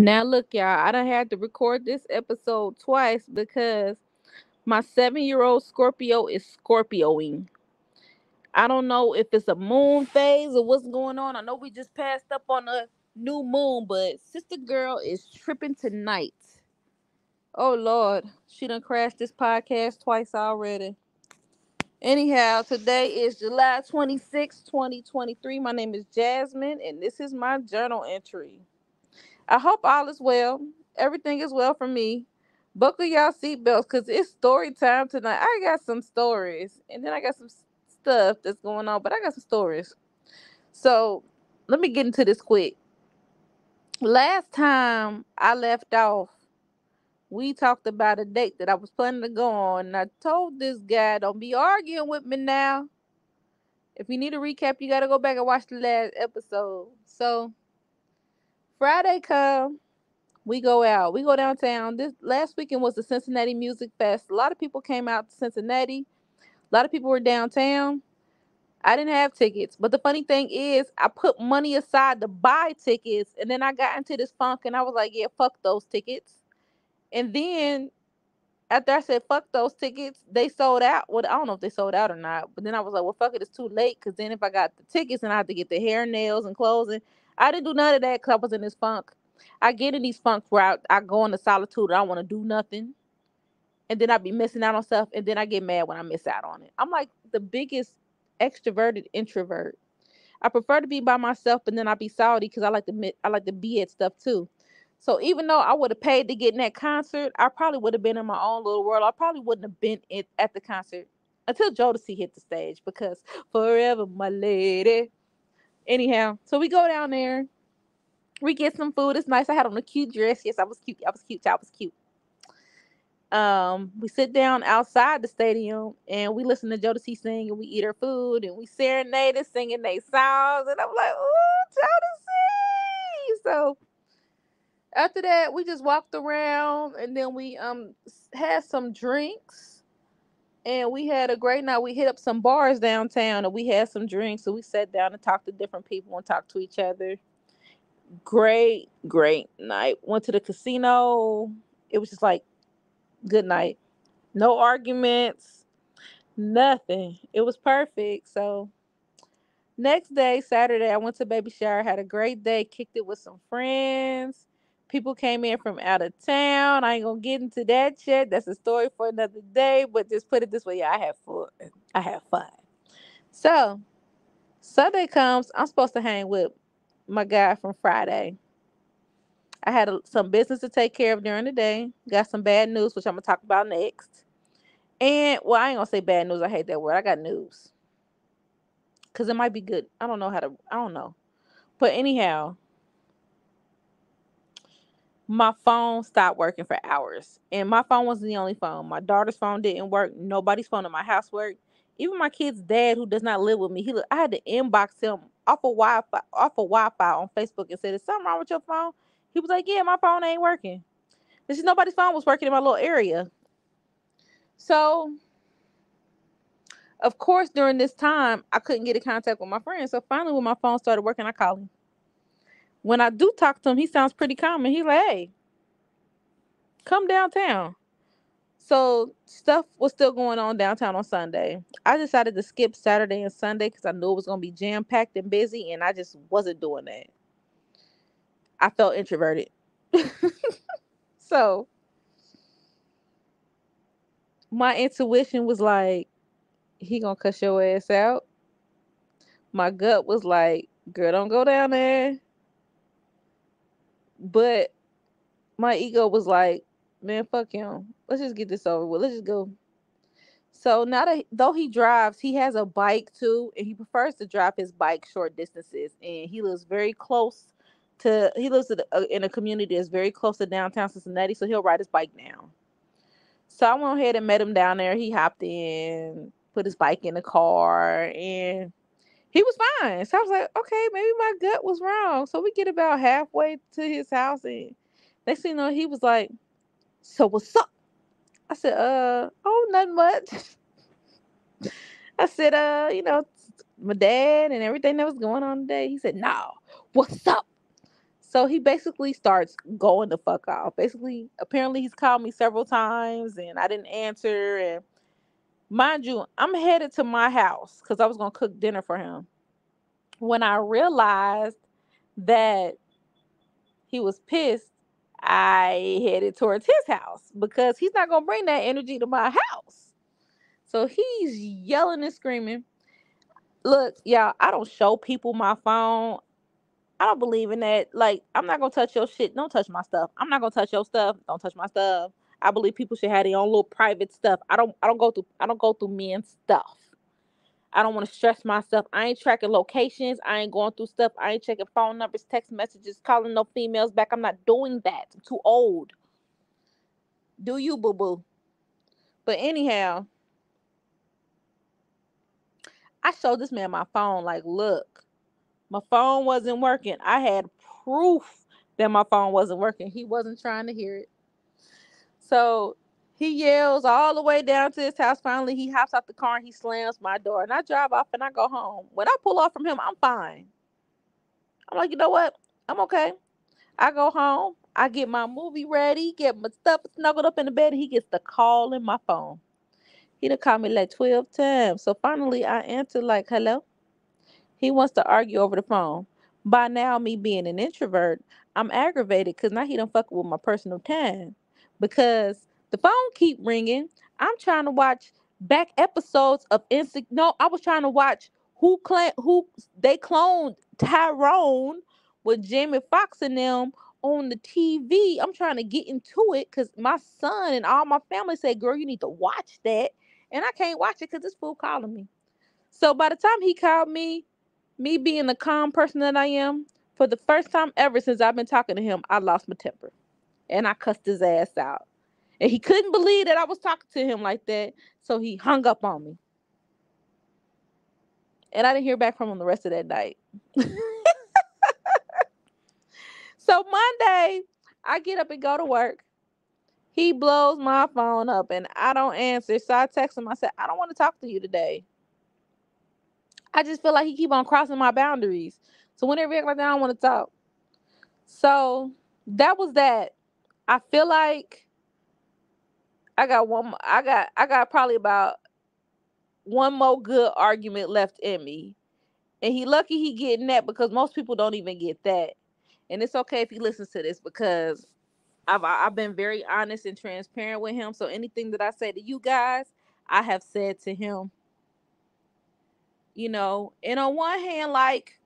Now look, y'all, I done had to record this episode twice because my 7-year-old Scorpio is Scorpioing. I don't know if it's a moon phase or what's going on. I know we just passed up on a new moon, but sister girl is tripping tonight. Oh Lord, she done crashed this podcast twice already. Anyhow, today is July 26, 2023. My name is Jasmine, and this is my journal entry. I hope all is well. Everything is well for me. Buckle y'all seatbelts because it's story time tonight. I got some stories, and then I got some stuff that's going on, but I got some stories. So let me get into this quick. Last time I left off, we talked about a date that I was planning to go on, and I told this guy, don't be arguing with me now. If you need a recap, you got to go back and watch the last episode. So Friday come. We go out. We go downtown. This last weekend was the Cincinnati Music Fest. A lot of people came out to Cincinnati. A lot of people were downtown. I didn't have tickets. But the funny thing is, I put money aside to buy tickets. And then I got into this funk and I was like, yeah, fuck those tickets. And then after I said, fuck those tickets, they sold out. Well, I don't know if they sold out or not. But then I was like, well, fuck it. It's too late. Because then if I got the tickets and I had to get the hair, nails, and clothes. And I didn't do none of that because I was in this funk. I get in these funks where I go into solitude. I don't want to do nothing. And then I be missing out on stuff. And then I get mad when I miss out on it. I'm like the biggest extroverted introvert. I prefer to be by myself, but then I be salty because I like to be at stuff too. So even though I would have paid to get in that concert, I probably would have been in my own little world. I probably wouldn't have been at the concert until Jodeci hit the stage because forever my lady. Anyhow, so we go down there. We get some food. It's nice. I had on a cute dress. Yes, I was cute. I was cute. I was cute. We sit down outside the stadium and we listen to Jodeci sing and we eat her food and we serenade and singing their songs and I'm like, ooh, Jodeci. So after that, we just walked around and then we had some drinks and we had a great night. We hit up some bars downtown and we had some drinks and we sat down and talked to different people and talked to each other. Great night. Went to the casino. It was just like good night. No arguments, nothing. It was perfect. So next day, Saturday, I went to baby shower, had a great day, kicked it with some friends. People came in from out of town. I ain't gonna get into that yet. That's a story for another day. But just put it this way, yeah, I had fun. I had fun. So Sunday comes, I'm supposed to hang with my guy from Friday. I had some business to take care of during the day. Got some bad news, which I'm gonna talk about next. And well, I ain't gonna say bad news. I hate that word. I got news because it might be good. I don't know how to. I don't know. But anyhow, my phone stopped working for hours, and my phone wasn't the only phone. My daughter's phone didn't work. Nobody's phone in my house worked. Even my kid's dad, who does not live with me, I had to inbox him off of Wi-Fi on Facebook and said, "Is something wrong with your phone?" He was like, "Yeah, my phone ain't working." This is nobody's phone was working in my little area. So of course, during this time, I couldn't get in contact with my friend. So finally, when my phone started working, I called him. When I do talk to him, he sounds pretty calm. And he's like, hey, come downtown. So stuff was still going on downtown on Sunday. I decided to skip Saturday and Sunday because I knew it was going to be jam packed and busy. And I just wasn't doing that. I felt introverted. So my intuition was like, he going to cuss your ass out. My gut was like, girl, don't go down there. But my ego was like, man, fuck him. Let's just get this over with. Let's just go. So now that though he drives, he has a bike too, and he prefers to drive his bike short distances. And he lives very close he lives in a community that's very close to downtown Cincinnati, so he'll ride his bike down. So I went ahead and met him down there. He hopped in, put his bike in the car, and he was fine. So I was like, okay, maybe my gut was wrong. So we get about halfway to his house, and next thing you know, he was like, so what's up? I said, oh, nothing much. I said, my dad and everything that was going on today. He said, no, what's up? So he basically starts going the fuck off. Basically, apparently he's called me several times and I didn't answer. And mind you, I'm headed to my house because I was going to cook dinner for him. When I realized that he was pissed, I headed towards his house because he's not going to bring that energy to my house. So he's yelling and screaming. Look, y'all, I don't show people my phone. I don't believe in that. Like, I'm not gonna touch your shit. Don't touch my stuff. I'm not gonna touch your stuff. Don't touch my stuff. I believe people should have their own little private stuff. I don't go through men's stuff. I don't want to stress myself. I ain't tracking locations. I ain't going through stuff. I ain't checking phone numbers, text messages, calling no females back. I'm not doing that. I'm too old. Do you, boo boo? But anyhow, I showed this man my phone. Like, look, my phone wasn't working. I had proof that my phone wasn't working. He wasn't trying to hear it. So he yells all the way down to his house. Finally, he hops out the car and he slams my door. And I drive off and I go home. When I pull off from him, I'm fine. I'm like, you know what? I'm okay. I go home. I get my movie ready, get my stuff snuggled up in the bed, and he gets the call in my phone. He done called me like 12 times. So finally, I answered like, hello? He wants to argue over the phone. By now, me being an introvert, I'm aggravated because now he done fuck with my personal time. Because the phone keep ringing. I'm trying to watch back episodes of Insect. No, I was trying to watch who they cloned Tyrone with Jamie Foxx and them on the TV. I'm trying to get into it because my son and all my family said, "Girl, you need to watch that," and I can't watch it because this fool calling me. So by the time he called me being the calm person that I am, for the first time ever since I've been talking to him, I lost my temper. And I cussed his ass out. And he couldn't believe that I was talking to him like that. So he hung up on me. And I didn't hear back from him the rest of that night. So Monday, I get up and go to work. He blows my phone up and I don't answer. So I text him. I said, I don't want to talk to you today. I just feel like he keep on crossing my boundaries. So whenever he act like that, I don't want to talk. So that was that. I feel like I got probably about one more good argument left in me. And he lucky he getting that because most people don't even get that. And it's okay if he listens to this because I've been very honest and transparent with him. So anything that I say to you guys, I have said to him. And on one hand, like,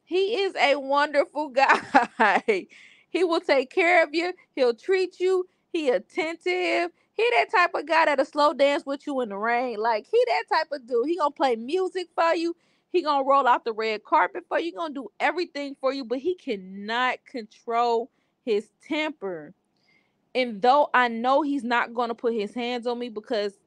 he is a wonderful guy. He will take care of you. He'll treat you. He attentive. He that type of guy that'll slow dance with you in the rain. Like, he that type of dude. He gonna play music for you. He gonna roll out the red carpet for you. He gonna do everything for you, but he cannot control his temper. And though I know he's not going to put his hands on me because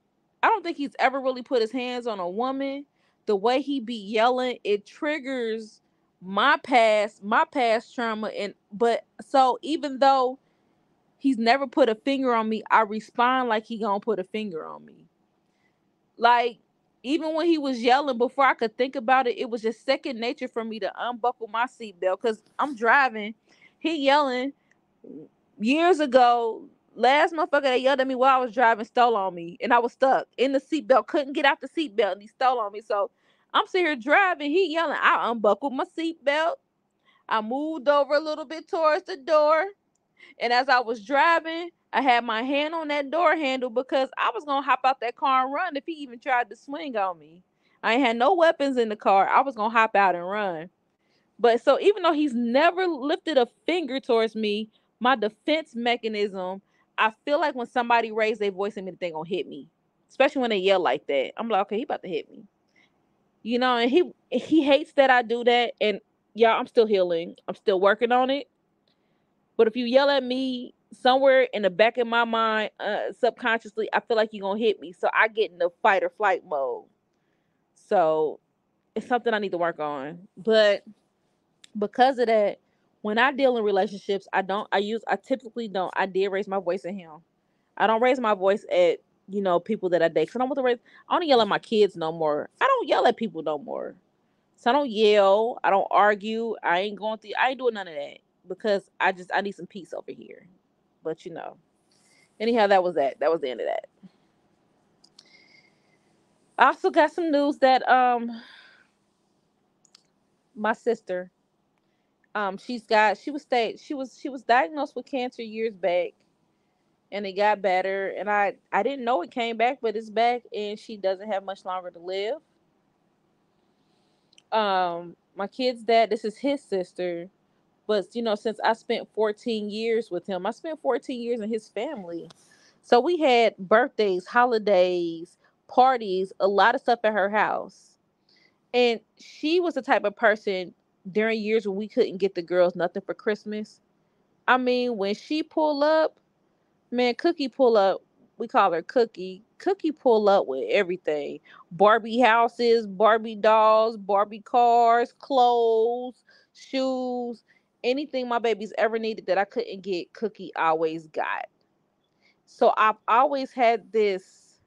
I don't think he's ever really put his hands on a woman, the way he be yelling, it triggers my past trauma. And but so even though he's never put a finger on me, I respond like he gonna put a finger on me. Like, even when he was yelling, before I could think about it, it was just second nature for me to unbuckle my seatbelt because I'm driving. He yelling. Years ago, last motherfucker that yelled at me while I was driving stole on me, and I was stuck in the seatbelt, couldn't get out the seatbelt, and he stole on me. So I'm sitting here driving, he yelling. I unbuckled my seatbelt. I moved over a little bit towards the door, and as I was driving, I had my hand on that door handle because I was gonna hop out that car and run if he even tried to swing on me. I ain't had no weapons in the car. I was gonna hop out and run. But so even though he's never lifted a finger towards me, my defense mechanism, I feel like when somebody raise their voice at me, they gonna hit me. Especially when they yell like that. I'm like, okay, he about to hit me. And he hates that I do that. And y'all, I'm still healing. I'm still working on it. But if you yell at me somewhere in the back of my mind, subconsciously, I feel like you're gonna hit me. So I get in the fight or flight mode. So it's something I need to work on. But because of that, when I deal in relationships, I typically don't. I did raise my voice at him. I don't raise my voice at, people that I date. Cause I don't yell at my kids no more. I don't yell at people no more. So I don't yell. I don't argue. I ain't doing none of that. because I need some peace over here. But anyhow, that was that. That was the end of that. I also got some news that my sister she was diagnosed with cancer years back, and it got better, and I didn't know it came back, but it's back, and she doesn't have much longer to live. My kid's dad, this is his sister, but since I spent 14 years with him, I spent 14 years in his family. So we had birthdays, holidays, parties, a lot of stuff at her house. And she was the type of person during years when we couldn't get the girls nothing for Christmas. I mean, when she pull up, man, Cookie pull up. We call her Cookie. Cookie pull up with everything: Barbie houses, Barbie dolls, Barbie cars, clothes, shoes, anything my babies ever needed that I couldn't get. Cookie always got. So I've always had this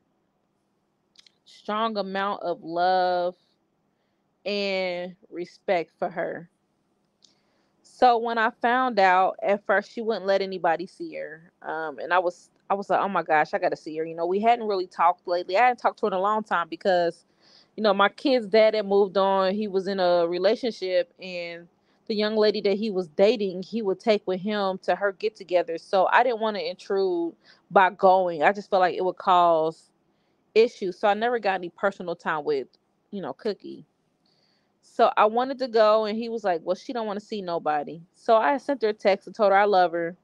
strong amount of love and respect for her. So when I found out, at first she wouldn't let anybody see her, and I was like, oh my gosh, I got to see her. We hadn't really talked lately. I hadn't talked to her in a long time because, my kid's dad had moved on. He was in a relationship, and the young lady that he was dating, he would take with him to her get-together. So I didn't want to intrude by going. I just felt like it would cause issues. So I never got any personal time with, Cookie. So I wanted to go, and he was like, well, she don't want to see nobody. So I sent her a text and told her I love her.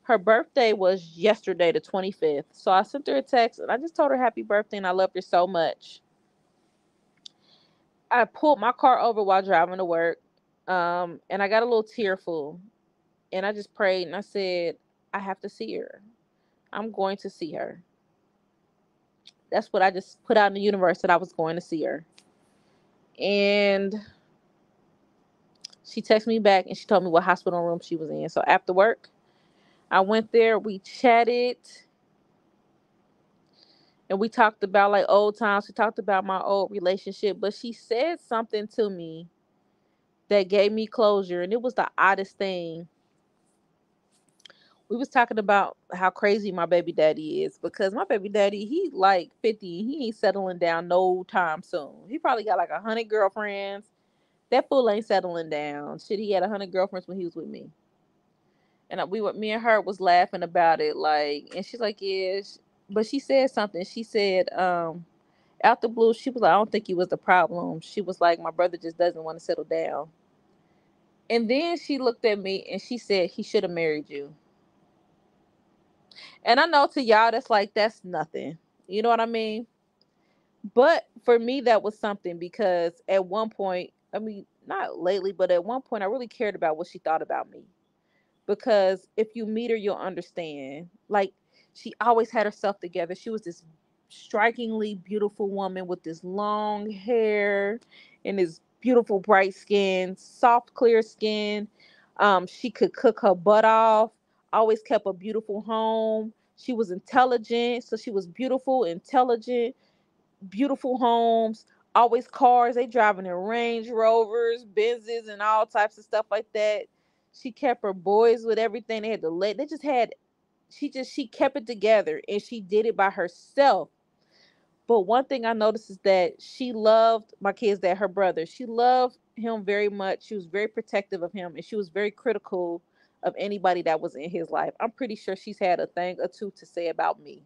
Her birthday was yesterday, the 25th. So I sent her a text, and I just told her happy birthday and I loved her so much. I pulled my car over while driving to work, and I got a little tearful. And I just prayed and I said, I have to see her. I'm going to see her. That's what I just put out in the universe, that I was going to see her. And she texted me back and she told me what hospital room she was in. So after work, I went there, we chatted, and we talked about like old times. We talked about my old relationship, but she said something to me that gave me closure, and it was the oddest thing. We was talking about how crazy my baby daddy is, because my baby daddy, he like 50, he ain't settling down no time soon. He probably got like 100 girlfriends. That fool ain't settling down. Shit, he had 100 girlfriends when he was with me. And me and her was laughing about it, like, and she's like, yeah, but she said something. She said, out the blue, she was like, I don't think he was the problem. She was like, my brother just doesn't want to settle down. And then she looked at me and she said, he should have married you. And I know to y'all that's nothing. You know what I mean? But for me, that was something, because at one point, I mean, not lately, but at one point, I really cared about what she thought about me. Because if you meet her, you'll understand. Like, she always had herself together. She was this strikingly beautiful woman with this long hair and this beautiful bright skin, soft clear skin. She could cook her butt off. Always kept a beautiful home. She was intelligent, so she was beautiful, intelligent, beautiful homes. Always cars. They driving in Range Rovers, Benzes, and all types of stuff like that. She kept her boys with everything. They had to let. They just had. She kept it together, and she did it by herself. But one thing I noticed is that she loved my kid's dad, her brother. She loved him very much. She was very protective of him, and she was very critical of anybody that was in his life. I'm pretty sure she's had a thing or two to say about me.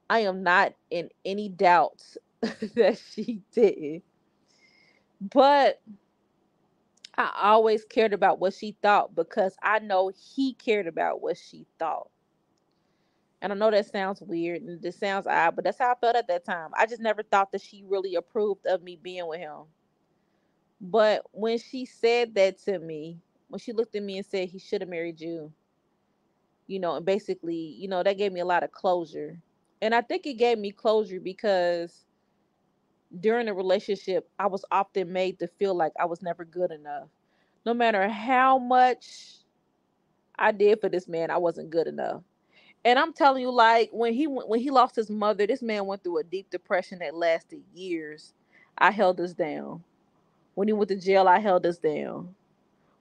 I am not in any doubt that she did. But I always cared about what she thought, because I know he cared about what she thought. And I know that sounds weird and this sounds odd, but that's how I felt at that time. I just never thought that she really approved of me being with him. But when she said that to me, when she looked at me and said he should have married you, and basically, that gave me a lot of closure. And I think it gave me closure because during the relationship, I was often made to feel like I was never good enough. No matter how much I did for this man, I wasn't good enough. And I'm telling you, like, when he lost his mother, this man went through a deep depression that lasted years. I held us down. When he went to jail, I held us down.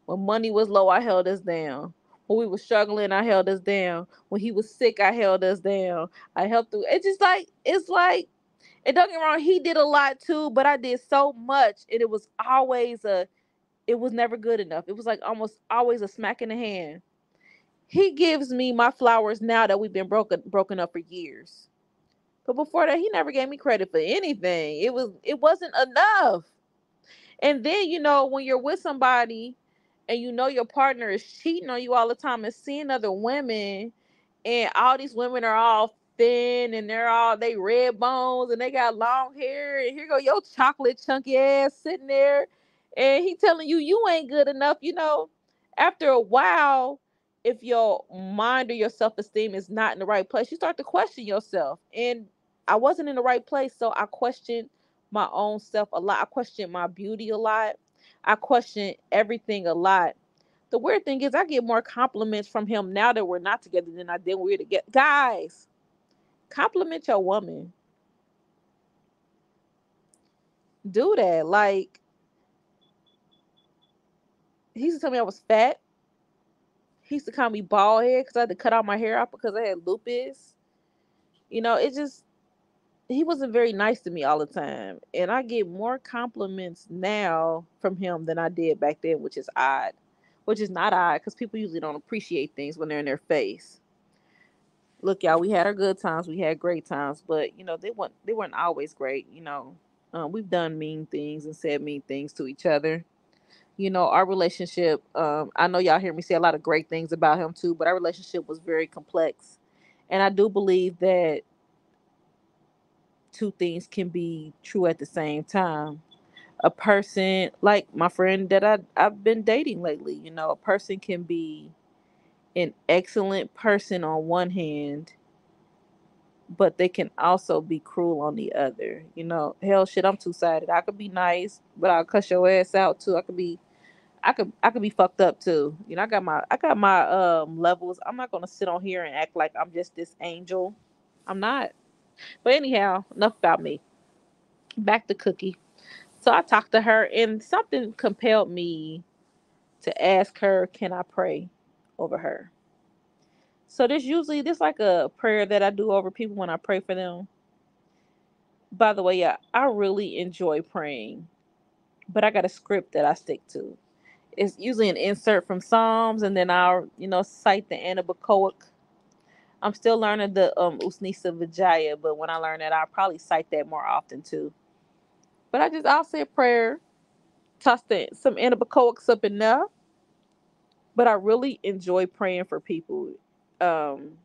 When money was low, I held us down. When we were struggling, I held us down. When he was sick, I held us down. I helped through. It's just like, it's like, and don't get me wrong, he did a lot too, but I did so much, and it was always it was never good enough. It was like almost always a smack in the hand. He gives me my flowers now that we've been broken up for years. But before that, he never gave me credit for anything. It wasn't enough. And then, when you're with somebody and your partner is cheating on you all the time and seeing other women, and all these women are all thin and they red bones and they got long hair, and here go your chocolate chunky ass sitting there, and he telling you ain't good enough. After a while, if your mind or your self-esteem is not in the right place, you start to question yourself. And I wasn't in the right place, so I questioned my own self a lot. I questioned my beauty a lot. I questioned everything a lot. The weird thing is, I get more compliments from him now that we're not together than I did when we were together. Guys, compliment your woman. Do that. Like, he used to tell me I was fat. He used to call me bald head because I had to cut all my hair out because I had lupus. It just, he wasn't very nice to me all the time. And I get more compliments now from him than I did back then, which is odd. Which is not odd because people usually don't appreciate things when they're in their face. Look, y'all, we had our good times, we had great times, but they weren't always great. We've done mean things and said mean things to each other. Our relationship. I know y'all hear me say a lot of great things about him too, but our relationship was very complex, and I do believe that two things can be true at the same time. A person like my friend that I've been dating lately. A person can be an excellent person on one hand, but they can also be cruel on the other. Hell, shit, I'm two-sided. I could be nice, but I'll cuss your ass out too. I could be fucked up too. I got my levels. I'm not gonna sit on here and act like I'm just this angel. I'm not. But anyhow, enough about me. Back to Cookie. So I talked to her, and something compelled me to ask her, can I pray over her? So this like a prayer that I do over people when I pray for them. By the way, yeah, I really enjoy praying, but I got a script that I stick to. It's usually an insert from Psalms, and then I'll, cite the Anabacoic. I'm still learning the Usnisa Vijaya, but when I learn that, I'll probably cite that more often too. But I'll say a prayer, toss some Anabacoics up in there. But I really enjoy praying for people. Um,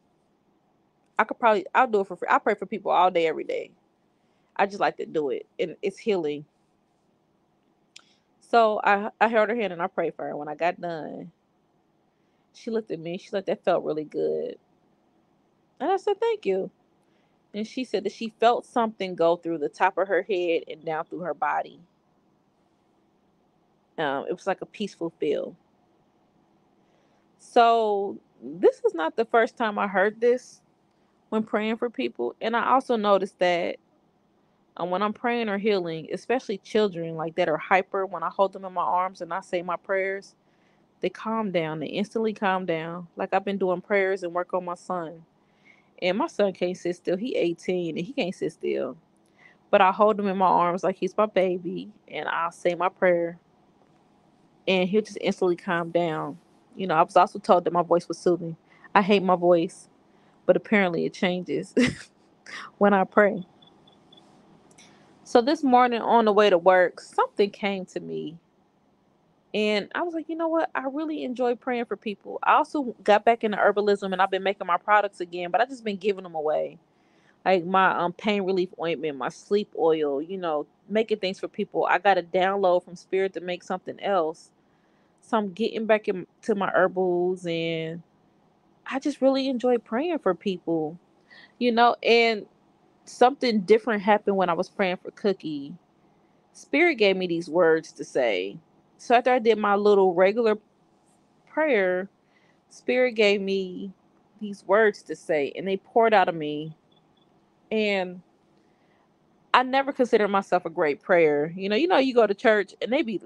I'll do it for free. I pray for people all day, every day. I just like to do it, and it's healing. So I held her hand and I prayed for her. When I got done, she looked at me. She's like, "That felt really good," and I said, "Thank you." And she said that she felt something go through the top of her head and down through her body. It was like a peaceful feel. So this is not the first time I heard this when praying for people, and I also noticed that when I'm praying or healing, especially children like that are hyper, when I hold them in my arms and I say my prayers, they calm down. They instantly calm down. Like I've been doing prayers and work on my son. And my son can't sit still. He 18 and he can't sit still. But I hold him in my arms like he's my baby and I'll say my prayer and he'll just instantly calm down. I was also told that my voice was soothing. I hate my voice, but apparently it changes when I pray. So this morning on the way to work, something came to me. And I was like, you know what? I really enjoy praying for people. I also got back into herbalism and I've been making my products again, but I just been giving them away. Like my pain relief ointment, my sleep oil, making things for people. I got a download from spirit to make something else. So I'm getting back into my herbals and I just really enjoy praying for people, and something different happened when I was praying for Cookie. Spirit gave me these words to say. So after I did my little regular prayer, Spirit gave me these words to say, and they poured out of me. And I never considered myself a great prayer. You go to church and they be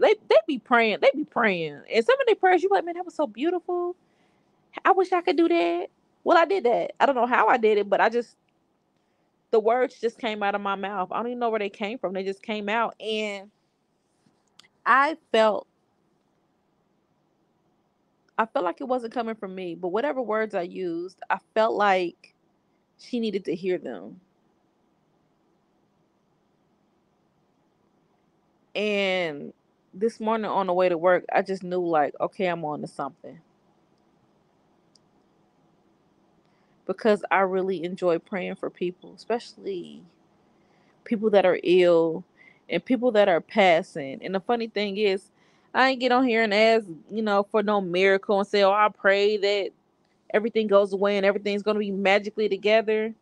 praying, and some of their prayers you like, man, that was so beautiful. I wish I could do that. Well, I did that. I don't know how I did it, but the words just came out of my mouth. I don't even know where they came from. They just came out, and I felt I felt like it wasn't coming from me. But whatever words I used, I felt like she needed to hear them. And this morning on the way to work, I just knew, like, okay, I'm on to something, because I really enjoy praying for people, especially people that are ill and people that are passing. And the funny thing is, I ain't get on here and ask, for no miracle and say, oh, I pray that everything goes away and everything's going to be magically together.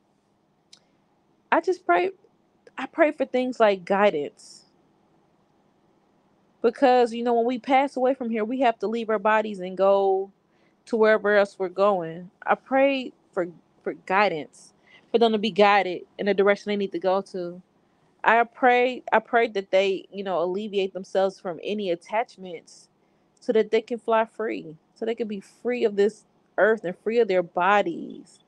I just pray. I pray for things like guidance, because, when we pass away from here, we have to leave our bodies and go to wherever else we're going. I pray for guidance, for them to be guided in the direction they need to go to. I pray that they, alleviate themselves from any attachments, so that they can fly free, so they can be free of this earth and free of their bodies.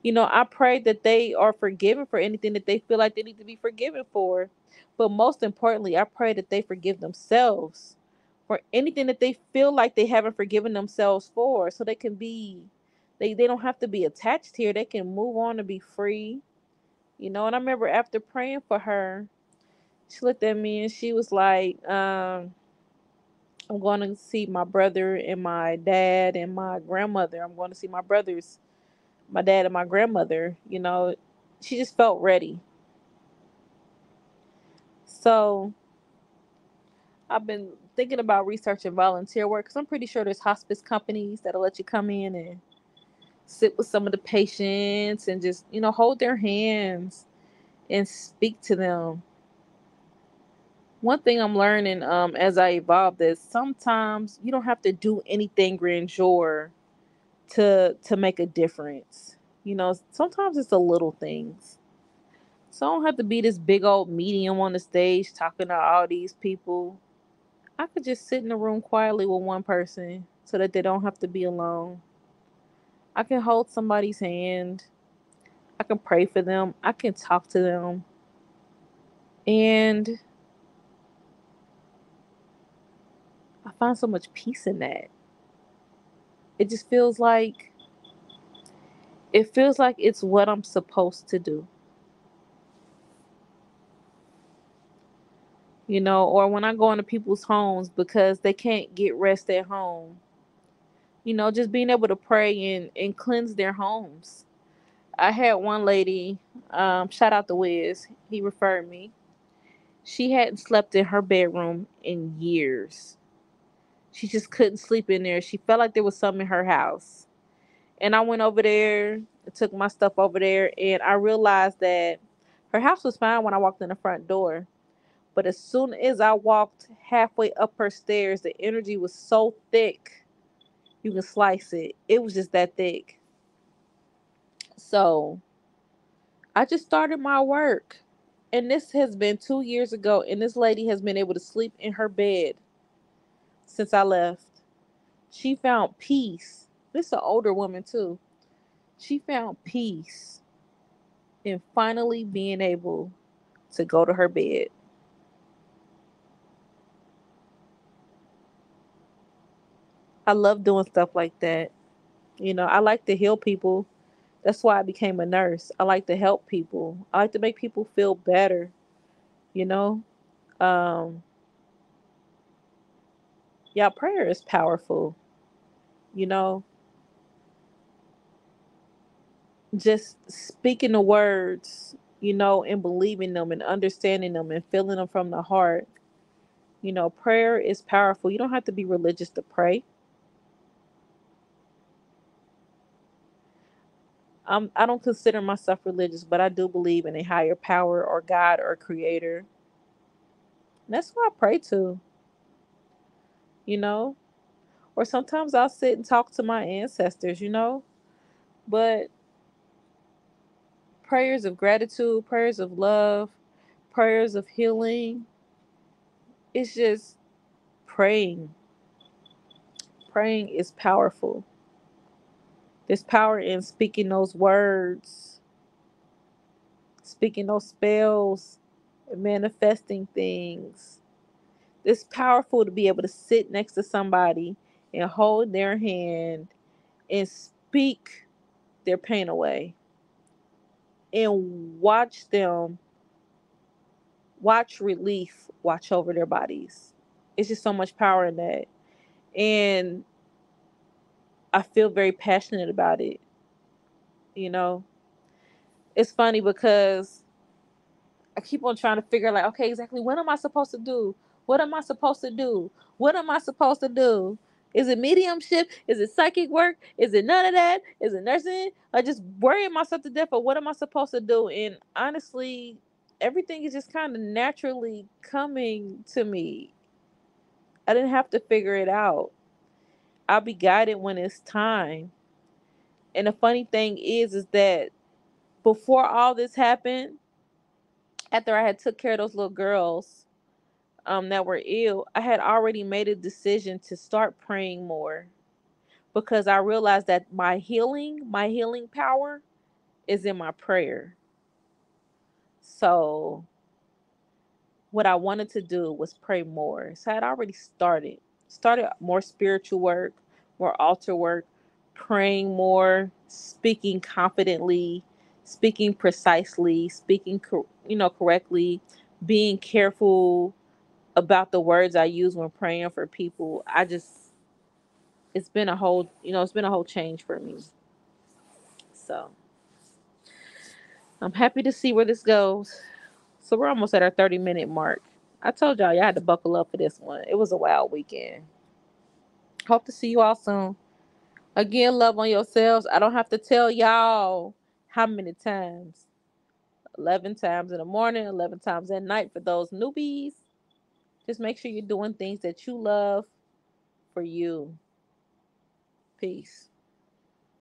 I pray that they are forgiven for anything that they feel like they need to be forgiven for. But most importantly, I pray that they forgive themselves for anything that they feel like they haven't forgiven themselves for, so they don't have to be attached here. They can move on and be free. And I remember after praying for her, she looked at me and she was like, I'm going to see my brother and my dad and my grandmother. I'm going to see my dad and my grandmother. She just felt ready. So I've been thinking about researching volunteer work, because I'm pretty sure there's hospice companies that'll let you come in and sit with some of the patients and just, hold their hands and speak to them. One thing I'm learning, as I evolve, is sometimes you don't have to do anything grandeur to make a difference. Sometimes it's the little things. So I don't have to be this big old medium on the stage talking to all these people. I could just sit in a room quietly with one person so that they don't have to be alone. I can hold somebody's hand. I can pray for them. I can talk to them. And I find so much peace in that. It just feels like it's what I'm supposed to do. Or when I go into people's homes because they can't get rest at home. Just being able to pray and cleanse their homes. I had one lady, shout out to Wiz, he referred me. She hadn't slept in her bedroom in years. She just couldn't sleep in there. She felt like there was something in her house. And I went over there, took my stuff over there, and I realized that her house was fine when I walked in the front door. But as soon as I walked halfway up her stairs, the energy was so thick, you can slice it. It was just that thick. So I just started my work. And this has been 2 years ago. And this lady has been able to sleep in her bed since I left. She found peace. This is an older woman, too. She found peace in finally being able to go to her bed. I love doing stuff like that. I like to heal people. That's why I became a nurse. I like to help people. I like to make people feel better, you know? Um, yeah, prayer is powerful, you know? Just speaking the words, and believing them and understanding them and feeling them from the heart. Prayer is powerful. You don't have to be religious to pray. I don't consider myself religious, but I do believe in a higher power or God or creator. And that's who I pray to, you know? Or sometimes I'll sit and talk to my ancestors. But prayers of gratitude, prayers of love, prayers of healing. It's just praying. Praying is powerful. There's power in speaking those words, speaking those spells, and manifesting things. It's powerful to be able to sit next to somebody and hold their hand and speak their pain away and watch them, watch relief, watch over their bodies. It's just so much power in that. And I feel very passionate about it. You know, it's funny because I keep on trying to figure like, okay, exactly what am I supposed to do? What am I supposed to do? What am I supposed to do? Is it mediumship? Is it psychic work? Is it none of that? Is it nursing? I just worrying myself to death for what am I supposed to do? And honestly, everything is just kind of naturally coming to me. I didn't have to figure it out. I'll be guided when it's time. And the funny thing is that before all this happened, after I had took care of those little girls that were ill, I had already made a decision to start praying more because I realized that my healing power is in my prayer. So what I wanted to do was pray more. So I had already started more spiritual work, more altar work, praying more, speaking confidently, speaking precisely, speaking correctly, being careful about the words I use when praying for people. It's been a whole change for me. So I'm happy to see where this goes. So we're almost at our 30-minute mark. I told y'all had to buckle up for this one. It was a wild weekend. Hope to see you all soon. Again, love on yourselves. I don't have to tell y'all how many times. 11 times in the morning, 11 times at night for those newbies. Just make sure you're doing things that you love for you. Peace.